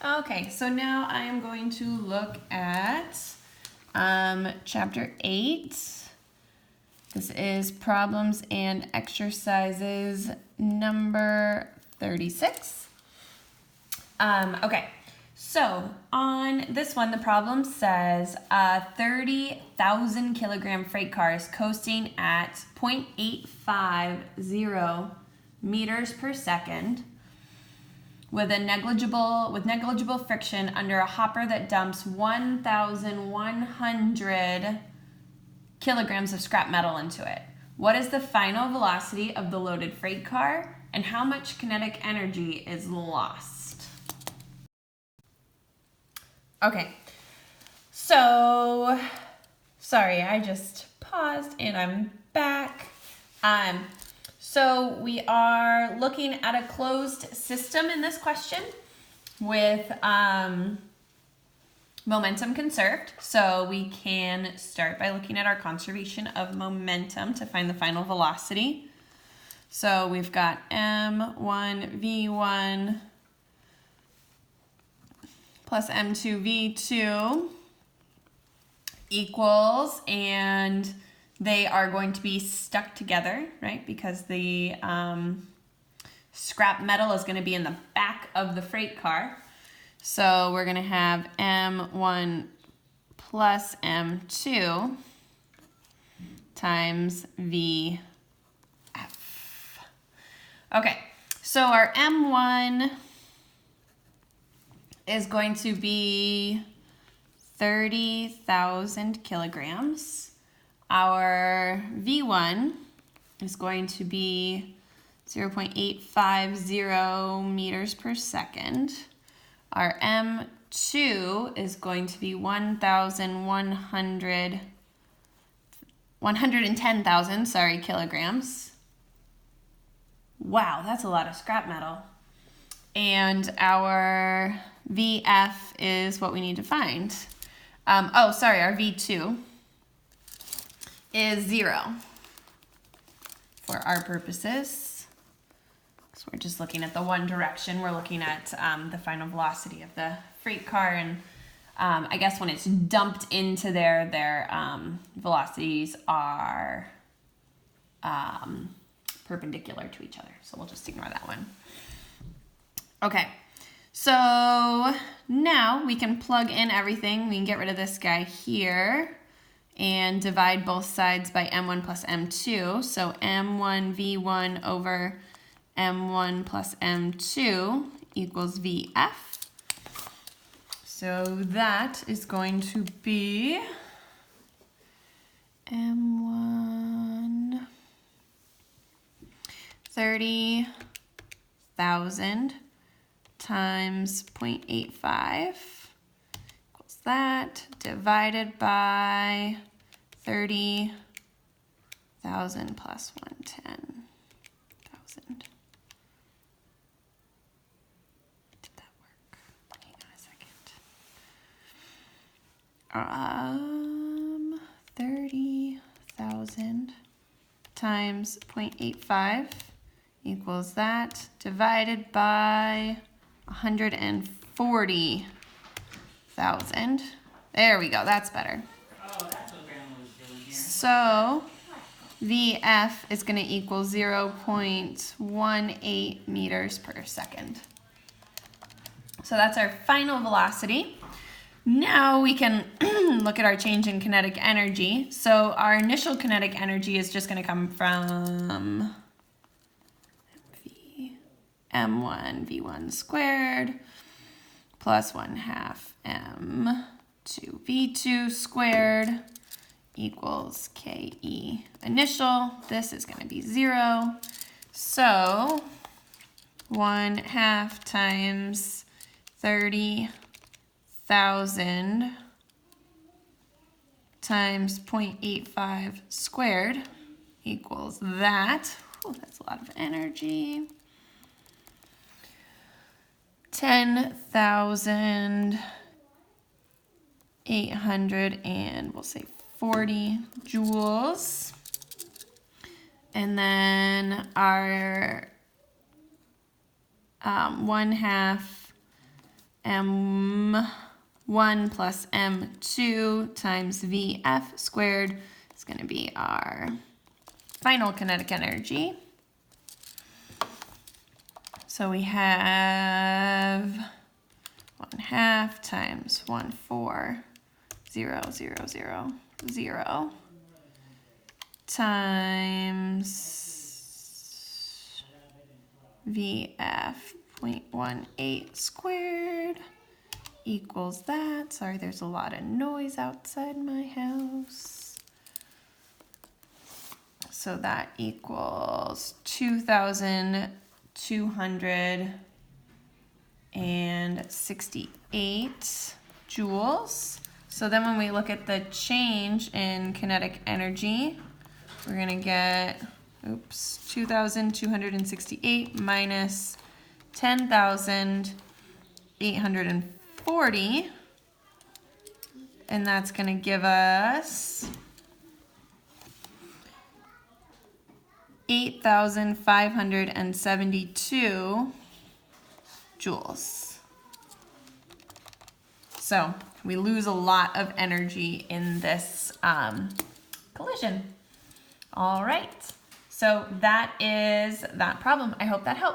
Okay, so now I am going to look at chapter 8. This is problems and exercises number 36. Okay, so on this one, the problem says a 30,000 kilogram freight car is coasting at 0.850 meters per second with negligible friction under a hopper that dumps 1,100 kilograms of scrap metal into it. What is the final velocity of the loaded freight car, and how much kinetic energy is lost? Okay, so sorry, I just paused and I'm back. So we are looking at a closed system in this question with momentum conserved. So we can start by looking at our conservation of momentum to find the final velocity. So we've got m1 v1 plus m2 v2 equals, and they are going to be stuck together, right? Because the scrap metal is going to be in the back of the freight car. So we're going to have m1 plus m2 times vf. Okay, so our m1 is going to be 30,000 kilograms. Our V1 is going to be 0.850 meters per second. Our M2 is going to be 110,000 kilograms. Wow, that's a lot of scrap metal. And our VF is what we need to find. Our V2 is 0 for our purposes. So we're just looking at the one direction. We're looking at the final velocity of the freight car, and I guess when it's dumped into there, their velocities are perpendicular to each other. So we'll just ignore that one. Okay, so now we can plug in everything. We can get rid of this guy here and divide both sides by m1 plus m2. So m1 v1 over m1 plus m2 equals vf. So that is going to be m1 30,000 times 0.85 equals that, divided by 30,000 plus 110,000. Did that work? Hang on a second. 30,000 times 0.85 equals that, divided by 140,000. There we go, that's better. So VF is going to equal 0.18 meters per second. So that's our final velocity. Now we can look at our change in kinetic energy. So our initial kinetic energy is just going to come from m1 v1 squared plus 1/2 m2 v2 squared equals ke initial. This is going to be 0. So 1/2 times 30,000 times 0.85 squared equals that. Ooh, that's a lot of energy. 10,800 and we'll say 40 joules. And then our 1/2 m1 plus m2 times Vf squared is going to be our final kinetic energy. So we have 1/2 times 1,4,0,0,0 times Vf 0.18 squared equals that. Sorry, there's a lot of noise outside my house. So that equals 2,268 joules. So then when we look at the change in kinetic energy, we're going to get, 2,268 minus 10,840. And that's going to give us 8,572 joules. So we lose a lot of energy in this collision. All right, so that is that problem. I hope that helped.